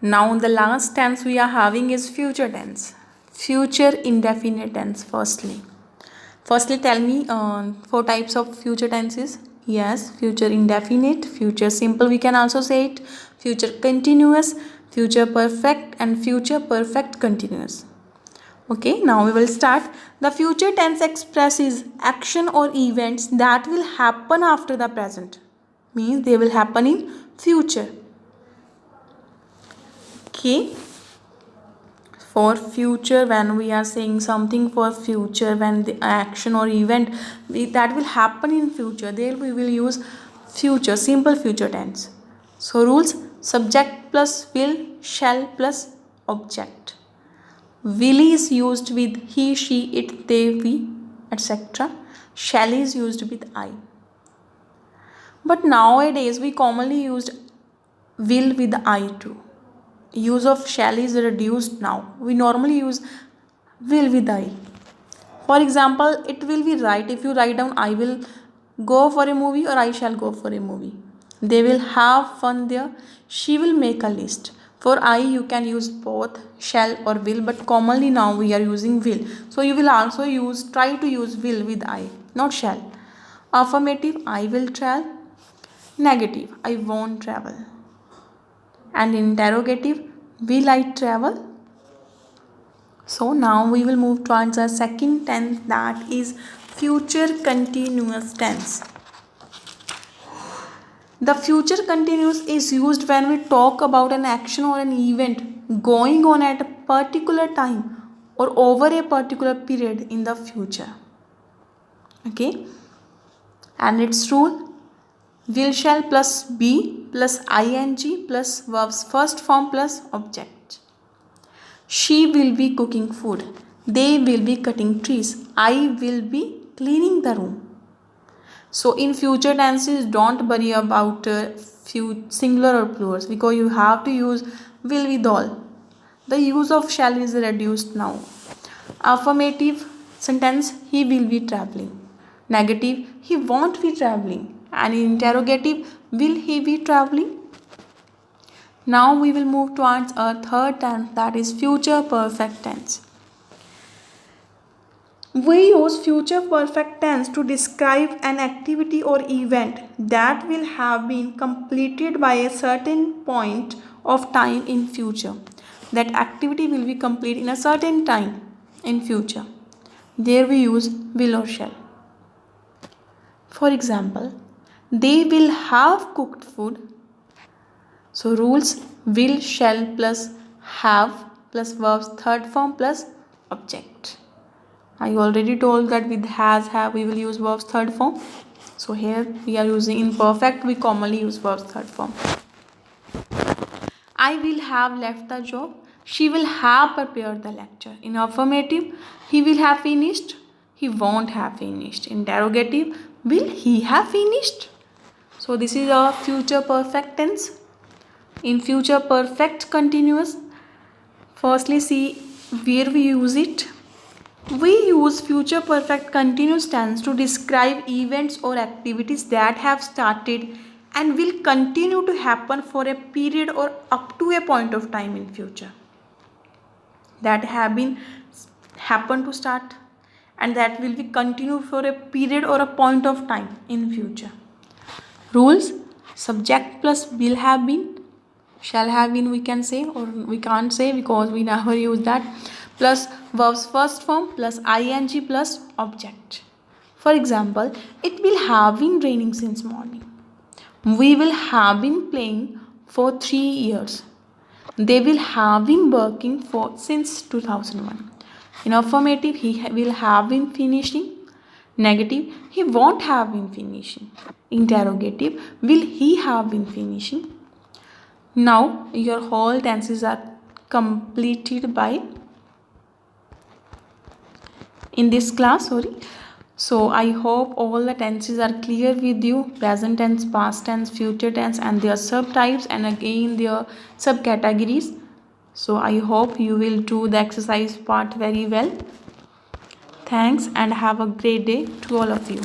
Now the last tense we are having is future tense. Future indefinite tense firstly. Firstly, tell me four types of future tenses. Yes, future indefinite, future simple, we can also say it, future continuous, future perfect, and future perfect continuous. Okay, now we will start. The future tense expresses action or events that will happen after the present. Means they will happen in future. Okay. For future, when we are saying something for future, when the action or event that will happen in future, there we will use future, simple future tense. So rules: subject plus will, shall plus object. Will is used with he, she, it, they, we, etc. Shall is used with I. But nowadays we commonly used will with I too. Use of shall is reduced now. We normally use will with I. For example, it will be right if you write down I will go for a movie or I shall go for a movie. They will have fun there. She will make a list. For I, you can use both shall or will, but commonly now we are using will. So you will also try to use will with I, not shall. Affirmative, I will travel. Negative, I won't travel. And interrogative, will I travel? So now we will move towards the second tense, that is future continuous tense. The future continuous is used when we talk about an action or an event going on at a particular time or over a particular period in the future. Okay, and its rule: will, shall plus be plus ing plus verbs first form plus object. She will be cooking food. They will be cutting trees. I will be cleaning the room. So in future tenses, don't worry about few singular or plurals, because you have to use will with all. The use of shall is reduced now. Affirmative sentence: he will be traveling. Negative: he won't be traveling. And interrogative: will he be traveling? Now we will move towards a third tense, that is future perfect tense. We use future perfect tense to describe an activity or event that will have been completed by a certain point of time in future. That activity will be complete in a certain time in future. There we use will or shall. For example, they will have cooked food. So rules: will, shall plus have plus verbs third form plus object. I already told that with has, have, we will use verbs third form. So here we are using imperfect, we commonly use verbs third form. I will have left the job. She will have prepared the lecture. In affirmative, he will have finished. He won't have finished. Interrogative, will he have finished? So this is a future perfect tense. In future perfect continuous, firstly see where we use it. We use future perfect continuous tense to describe events or activities that have started and will continue to happen for a period or up to a point of time in future. That have been happen to start and that will be continued for a period or a point of time in future. Rules: subject plus will have been, shall have been we can say, or we can't say because we never use that, plus verbs first form plus ing plus object. For example, it will have been raining since morning. We will have been playing for 3 years. They will have been working for since 2001. In affirmative, he will have been finishing. Negative, he won't have been finishing. Interrogative, will he have been finishing? Now your whole tenses are completed by in this class, so I hope all the tenses are clear with you: present tense, past tense, future tense, and their subtypes, and again their subcategories. So I hope you will do the exercise part very well. Thanks and have a great day to all of you.